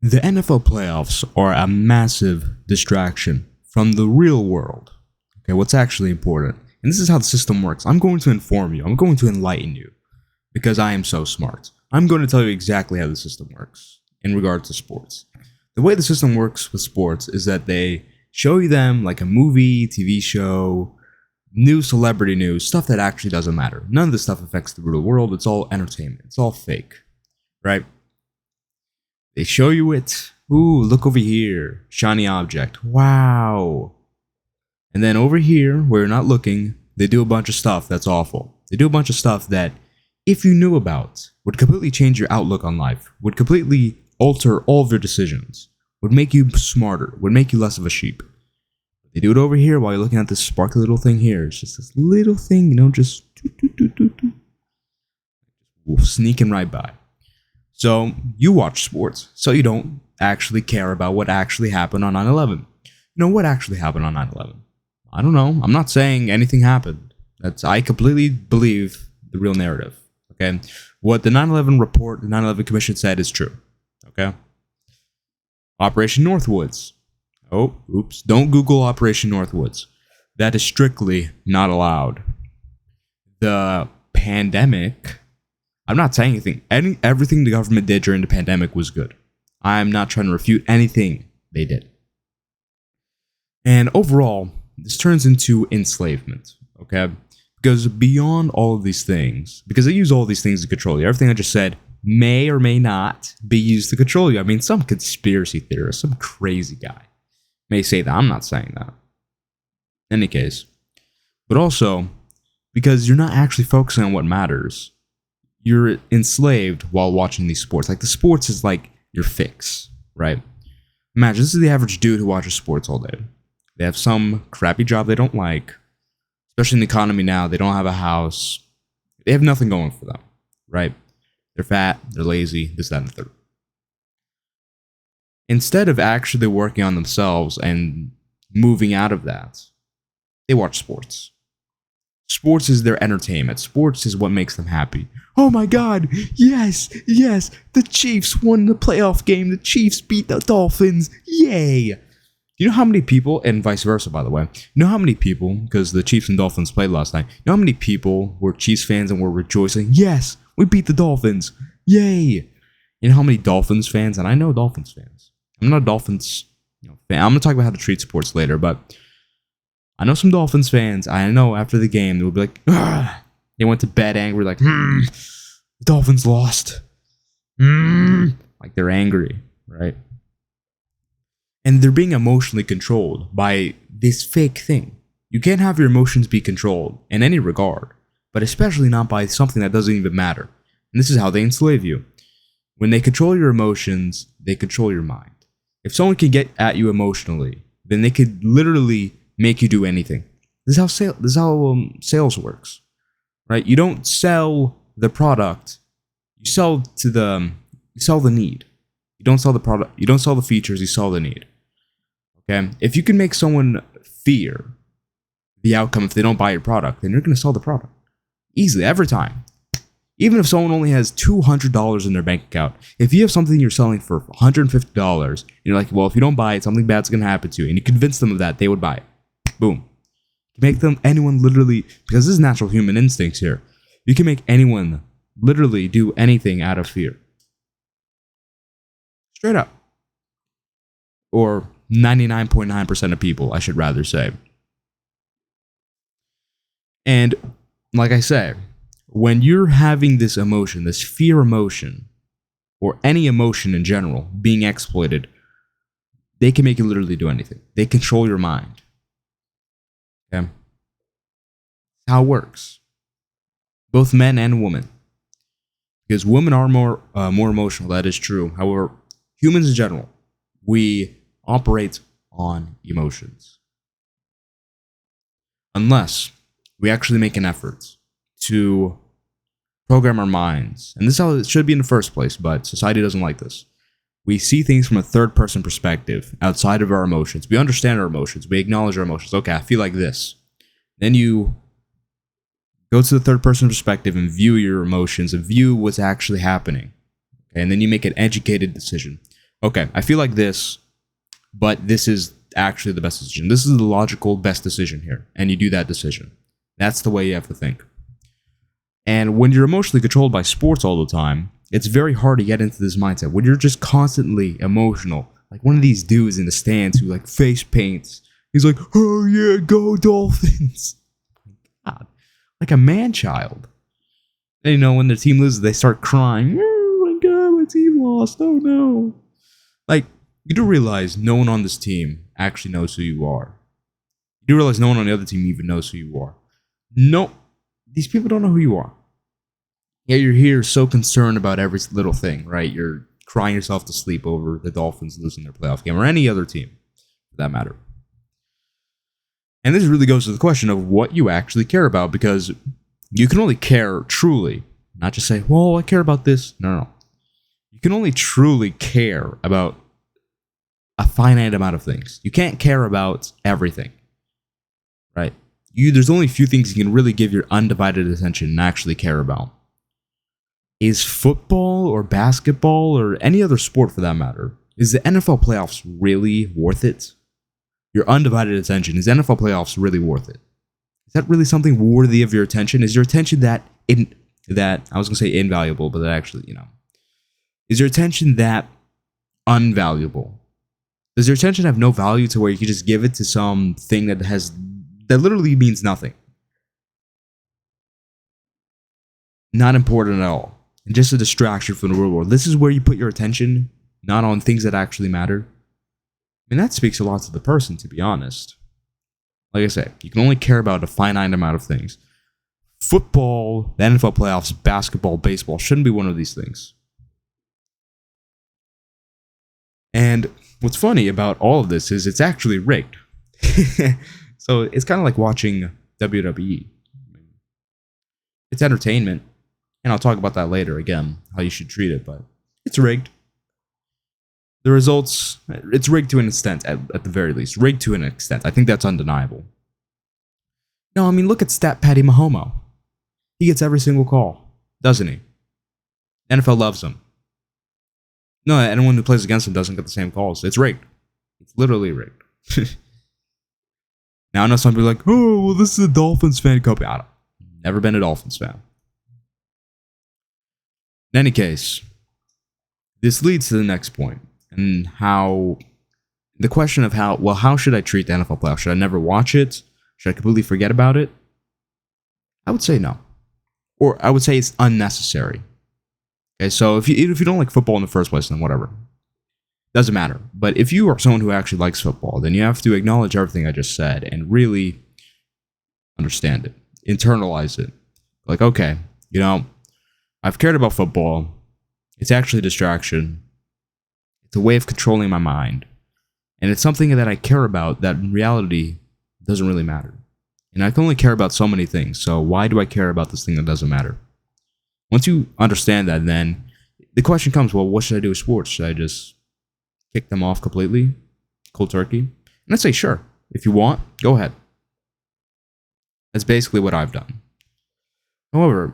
The NFL playoffs are a massive distraction from the real world. Okay, what's actually important. And this is how the system works. I'm going to inform you. I'm going to enlighten you because I am so smart. I'm going to tell you exactly how the system works in regards to sports. The way the system works with sports is that they show you them like a movie, TV show, new celebrity news, stuff that actually doesn't matter. None of this stuff affects the real world. It's all entertainment. It's all fake, right? They show you it. Ooh, look over here. Shiny object. Wow. And then over here, where you're not looking, they do a bunch of stuff that's awful. They do a bunch of stuff that, if you knew about, would completely change your outlook on life, would completely alter all of your decisions, would make you smarter, would make you less of a sheep. They do it over here while you're looking at this sparkly little thing here. It's just this little thing, just sneaking right by. So you watch sports, so you don't actually care about what actually happened on 9/11. What actually happened on 9/11? I don't know. I'm not saying anything happened. I completely believe the real narrative. Okay, what the 9/11 report, the 9/11 Commission said is true. Okay, Operation Northwoods. Oh, oops! Don't Google Operation Northwoods. That is strictly not allowed. The pandemic. I'm not saying anything. Everything the government did during the pandemic was good. I'm not trying to refute anything they did. And overall, this turns into enslavement, okay? Because beyond all of these things, because they use all these things to control you, everything I just said may or may not be used to control you. I mean, some conspiracy theorist, some crazy guy may say that. I'm not saying that. In any case. But also, because you're not actually focusing on what matters. You're enslaved while watching these sports. Like, the sports is like your fix, right? Imagine, this is the average dude who watches sports all day. They have some crappy job they don't like. Especially in the economy now, they don't have a house. They have nothing going for them, right? They're fat, they're lazy, this, that, and the third. Instead of actually working on themselves and moving out of that, they watch sports. Sports is their entertainment. Sports is what makes them happy. Oh my God! Yes! The Chiefs won the playoff game. The Chiefs beat the Dolphins. Yay! You know how many people, and vice versa, by the way, you know how many people, because the Chiefs and Dolphins played last night, you know how many people were Chiefs fans and were rejoicing, yes, we beat the Dolphins. Yay! You know how many Dolphins fans, and I know Dolphins fans. I'm not a Dolphins fan. I'm going to talk about how to treat sports later, but I know some Dolphins fans. I know after the game, they would be like, "Ugh." They went to bed angry, like, the Dolphins lost. Like, they're angry, right? And they're being emotionally controlled by this fake thing. You can't have your emotions be controlled in any regard, but especially not by something that doesn't even matter. And this is how they enslave you. When they control your emotions, they control your mind. If someone can get at you emotionally, then they could literally make you do anything. This is how sales works, right? You don't sell the product. You sell the need. You don't sell the product. You don't sell the features. You sell the need. Okay. If you can make someone fear the outcome if they don't buy your product, then you're going to sell the product easily every time. Even if someone only has $200 in their bank account, if you have something you're selling for $150, and you're like, well, if you don't buy it, something bad's going to happen to you, and you convince them of that, they would buy it. Boom. You make anyone literally, because this is natural human instincts here, you can make anyone literally do anything out of fear. Straight up. Or 99.9% of people, I should rather say. And like I say, when you're having this emotion, this fear emotion, or any emotion in general being exploited, they can make you literally do anything. They control your mind. Okay? How it works. Both men and women. Because women are more emotional, that is true. However, humans in general, we operate on emotions. Unless we actually make an effort to program our minds. And this is how it should be in the first place, but society doesn't like this. We see things from a third-person perspective, outside of our emotions. We understand our emotions. We acknowledge our emotions. Okay, I feel like this. Then you go to the third-person perspective and view your emotions and view what's actually happening. Okay, and then you make an educated decision. Okay, I feel like this, but this is actually the best decision. This is the logical best decision here, and you do that decision. That's the way you have to think. And when you're emotionally controlled by sports all the time, it's very hard to get into this mindset. When you're just constantly emotional, like one of these dudes in the stands who like face paints, he's like, "Oh yeah, go Dolphins!" God, like a man child. And, you know, when the team loses, they start crying. "Oh my god, my team lost! Oh no!" Like, you do realize no one on this team actually knows who you are. You do realize no one on the other team even knows who you are. No, these people don't know who you are. Yeah, you're here so concerned about every little thing, right? You're crying yourself to sleep over the Dolphins losing their playoff game, or any other team, for that matter. And this really goes to the question of what you actually care about, because you can only care truly, not just say, well, I care about this. No. You can only truly care about a finite amount of things. You can't care about everything, right? There's only a few things you can really give your undivided attention and actually care about. Is football or basketball or any other sport for that matter, is the NFL playoffs really worth it? Your undivided attention, is NFL playoffs really worth it? Is that really something worthy of your attention? Is your attention that I was going to say invaluable, but that actually, is your attention that unvaluable? Does your attention have no value to where you can just give it to something that literally means nothing? Not important at all. And just a distraction from the real world. This is where you put your attention, not on things that actually matter. And that speaks a lot to the person, to be honest. Like I said, you can only care about a finite amount of things. Football, the NFL playoffs, basketball, baseball shouldn't be one of these things. And what's funny about all of this is it's actually rigged. So it's kind of like watching WWE. It's entertainment. And I'll talk about that later again, how you should treat it, but it's rigged. The results, it's rigged to an extent, at the very least. Rigged to an extent. I think that's undeniable. No, I mean, look at Stat Patty Mahomes. He gets every single call, doesn't he? NFL loves him. No, anyone who plays against him doesn't get the same calls. It's rigged. It's literally rigged. Now I know some people are like, oh, well, this is a Dolphins fan company. I don't. Never been a Dolphins fan. In any case, this leads to the next point, and the question of how should I treat the NFL playoffs? Should I never watch it? Should I completely forget about it? I would say no. Or I would say it's unnecessary. Okay, so if you don't like football in the first place, then whatever. Doesn't matter. But if you are someone who actually likes football, then you have to acknowledge everything I just said and really understand it. Internalize it. Like, okay, I've cared about football. It's actually a distraction. It's a way of controlling my mind. And it's something that I care about that in reality doesn't really matter. And I can only care about so many things. So why do I care about this thing that doesn't matter? Once you understand that, then the question comes, well, what should I do with sports? Should I just kick them off completely? Cold turkey? And I say, sure. If you want, go ahead. That's basically what I've done. However,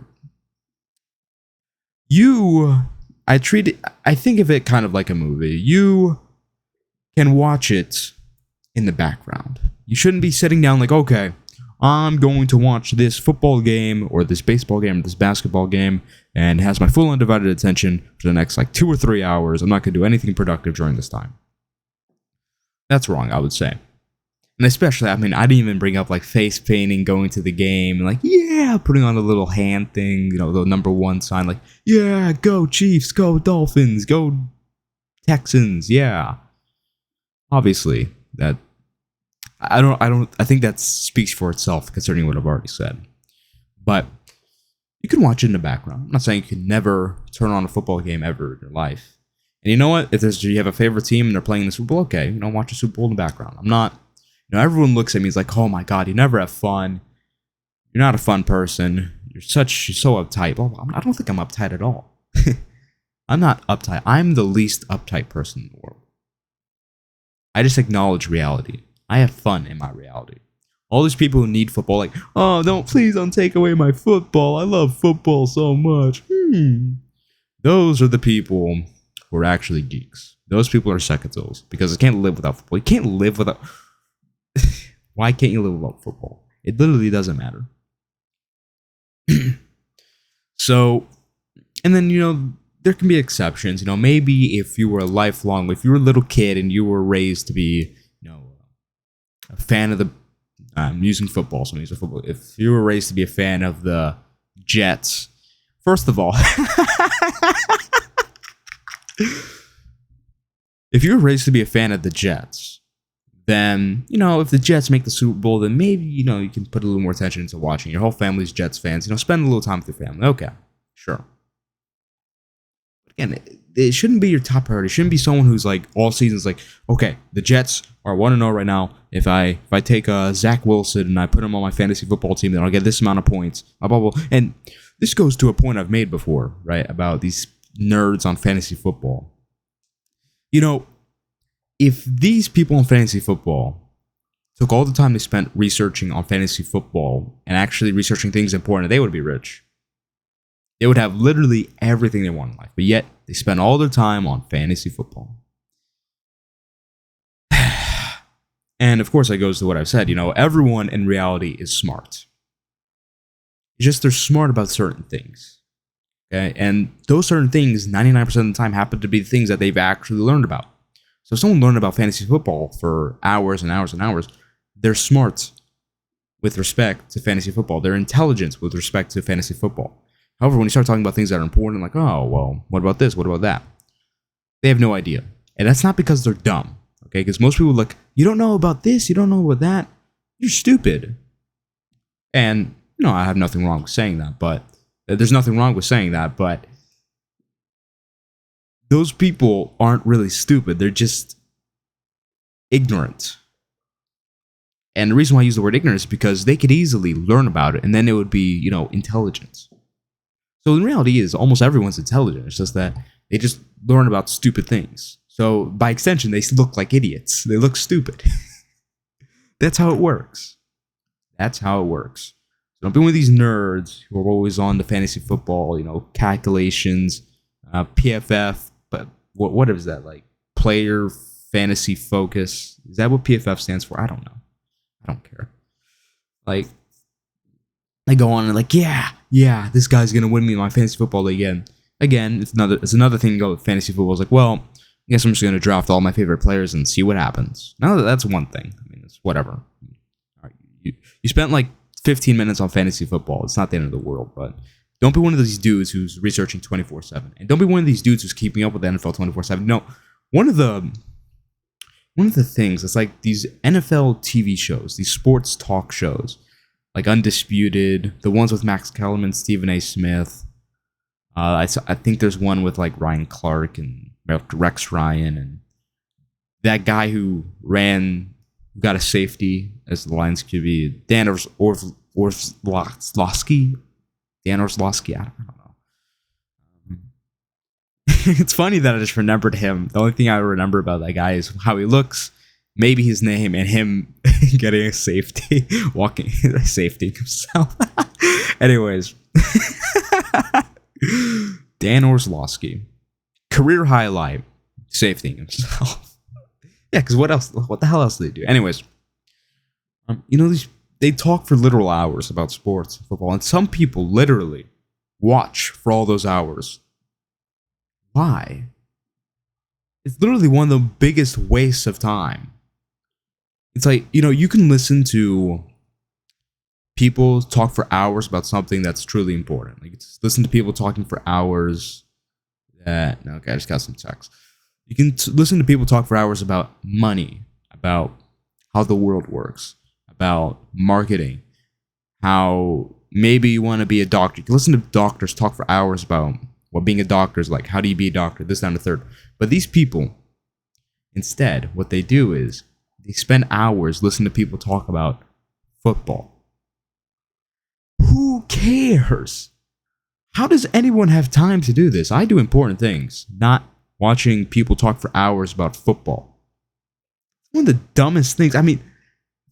I think of it kind of like a movie. You can watch it in the background. You shouldn't be sitting down like, okay, I'm going to watch this football game or this baseball game or this basketball game and it has my full undivided attention for the next 2 or 3 hours. I'm not going to do anything productive during this time. That's wrong, I would say. And especially, I didn't even bring up face painting, going to the game, and putting on the little hand thing, the number one sign, yeah, go Chiefs, go Dolphins, go Texans, yeah. Obviously, that I think that speaks for itself concerning what I've already said. But you can watch it in the background. I'm not saying you can never turn on a football game ever in your life. And you know what? If you have a favorite team and they're playing the Super Bowl, okay, watch the Super Bowl in the background. I'm not. Everyone looks at me, like, oh my god, you never have fun. You're not a fun person. You're so uptight. Well, I don't think I'm uptight at all. I'm not uptight. I'm the least uptight person in the world. I just acknowledge reality. I have fun in my reality. All these people who need football, please don't take away my football. I love football so much. Those are the people who are actually geeks. Those people are secatils because they can't live without football. You can't live without. Why can't you live without football? It literally doesn't matter. So, and then, there can be exceptions. Maybe if you were if you were a little kid and you were raised to be, a fan of the, I'm using football, so I'm using football. If you were raised to be a fan of the Jets, first of all, if you were raised to be a fan of the Jets, then, if the Jets make the Super Bowl, then maybe, you can put a little more attention into watching. Your whole family's Jets fans. Spend a little time with your family. Okay, sure. Again, it shouldn't be your top priority. It shouldn't be someone who's like all seasons like, okay, the Jets are 1-0 right now. If I take Zach Wilson and I put him on my fantasy football team, then I'll get this amount of points. Blah, blah, blah. And this goes to a point I've made before, right? About these nerds on fantasy football. If these people in fantasy football took all the time they spent researching on fantasy football and actually researching things important, they would be rich. They would have literally everything they want in life, but yet they spend all their time on fantasy football. And of course, that goes to what I've said. Everyone in reality is smart. It's just they're smart about certain things. Okay? And those certain things, 99% of the time, happen to be the things that they've actually learned about. So if someone learned about fantasy football for hours and hours and hours, they're smart with respect to fantasy football. They're intelligent with respect to fantasy football. However, when you start talking about things that are important, like, oh, well, what about this? What about that? They have no idea. And that's not because they're dumb, okay? Because most people are like, you don't know about this, you don't know about that, you're stupid. And, I have nothing wrong with saying that, but there's nothing wrong with saying that, but those people aren't really stupid. They're just ignorant. And the reason why I use the word ignorant is because they could easily learn about it, and then it would be, intelligent. So in reality is almost everyone's intelligent. It's just that they just learn about stupid things. So by extension, they look like idiots. They look stupid. That's how it works. That's how it works. So don't be one of these nerds who are always on the fantasy football, calculations, PFF. But what is that, like? Player fantasy focus. Is that what PFF stands for? I don't know. I don't care. Like, I go on and like, yeah, this guy's gonna win me my fantasy football league again. It's another thing to go with fantasy football. It's like, well, I guess I'm just gonna draft all my favorite players and see what happens. Now that's one thing. I mean, it's whatever. All right, you spent like 15 minutes on fantasy football. It's not the end of the world, but don't be one of these dudes who's researching 24/7, and don't be one of these dudes who's keeping up with the NFL 24/7. No, one of the things, it's like these NFL TV shows, these sports talk shows, like Undisputed, the ones with Max Kellerman, Stephen A. Smith. I think there's one with like Ryan Clark and Rex Ryan and that guy who got a safety as the Lions QB, Dan Orlovsky. Dan Orlovsky, I don't know. It's funny that I just remembered him. The only thing I remember about that guy is how he looks, maybe his name, and him getting a safety, safety himself. Anyways, Dan Orlovsky, career highlight, safety himself. Yeah, because what else? What the hell else do they do? Anyways, they talk for literal hours about sports, football, and some people literally watch for all those hours. Why? It's literally one of the biggest wastes of time. It's like, you can listen to people talk for hours about something that's truly important. Like, listen to people talking for hours I just got some text. You can listen to people talk for hours about money, about how the world works, about marketing, how maybe you want to be a doctor. You can listen to doctors talk for hours about what being a doctor is like. How do you be a doctor? This, that, and the third. But these people, instead, what they do is they spend hours listening to people talk about football. Who cares? How does anyone have time to do this? I do important things, not watching people talk for hours about football. One of the dumbest things. I mean,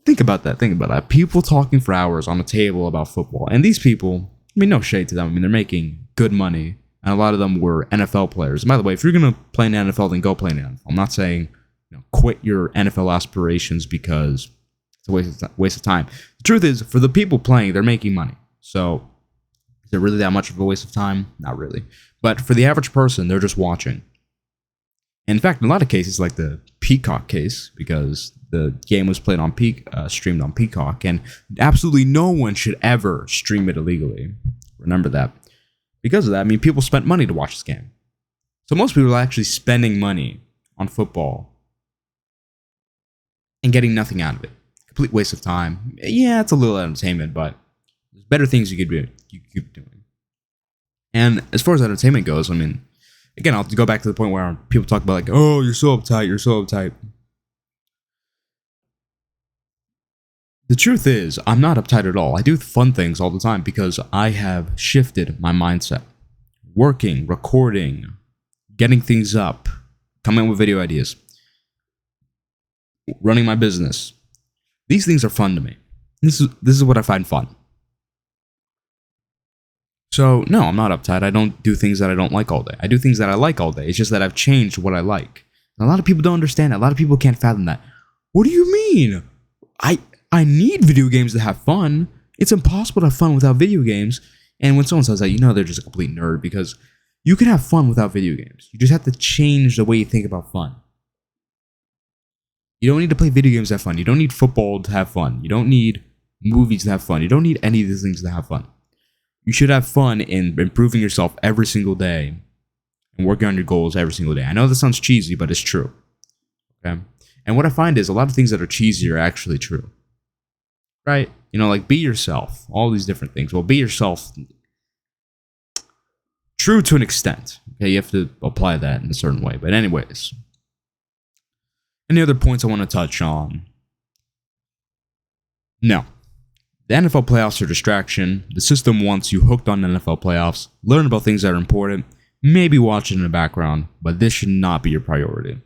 think about that. People talking for hours on a table about football. And these people, I mean, no shade to them. I mean, they're making good money and a lot of them were NFL players. And by the way, if you're going to play in the NFL, then go play in the NFL. I'm not saying quit your NFL aspirations because it's a waste of time. The truth is, for the people playing, they're making money. So is it really that much of a waste of time? Not really. But for the average person, they're just watching. In fact, in a lot of cases, like the Peacock case, because the game was played on streamed on Peacock, and absolutely no one should ever stream it illegally. Remember that. Because of that, people spent money to watch this game. So most people are actually spending money on football and getting nothing out of it. Complete waste of time. Yeah, it's a little entertainment, but there's better things you could keep doing. And as far as entertainment goes, again, I'll go back to the point where people talk about like, oh, you're so uptight. The truth is, I'm not uptight at all. I do fun things all the time because I have shifted my mindset. Working, recording, getting things up, coming up with video ideas, running my business. These things are fun to me. This is what I find fun. So, no, I'm not uptight. I don't do things that I don't like all day. I do things that I like all day. It's just that I've changed what I like. And a lot of people don't understand that. A lot of people can't fathom that. What do you mean? I need video games to have fun. It's impossible to have fun without video games. And when someone says that, they're just a complete nerd because you can have fun without video games. You just have to change the way you think about fun. You don't need to play video games to have fun. You don't need football to have fun. You don't need movies to have fun. You don't need any of these things to have fun. You should have fun in improving yourself every single day and working on your goals every single day. I know this sounds cheesy, but it's true. Okay? And what I find is a lot of things that are cheesy are actually true. Right? Like be yourself. All these different things. Well, be yourself. True to an extent. Okay, you have to apply that in a certain way. But anyways. Any other points I want to touch on? No. The NFL playoffs are distraction. The system wants you hooked on NFL playoffs. Learn about things that are important. Maybe watch it in the background. But this should not be your priority.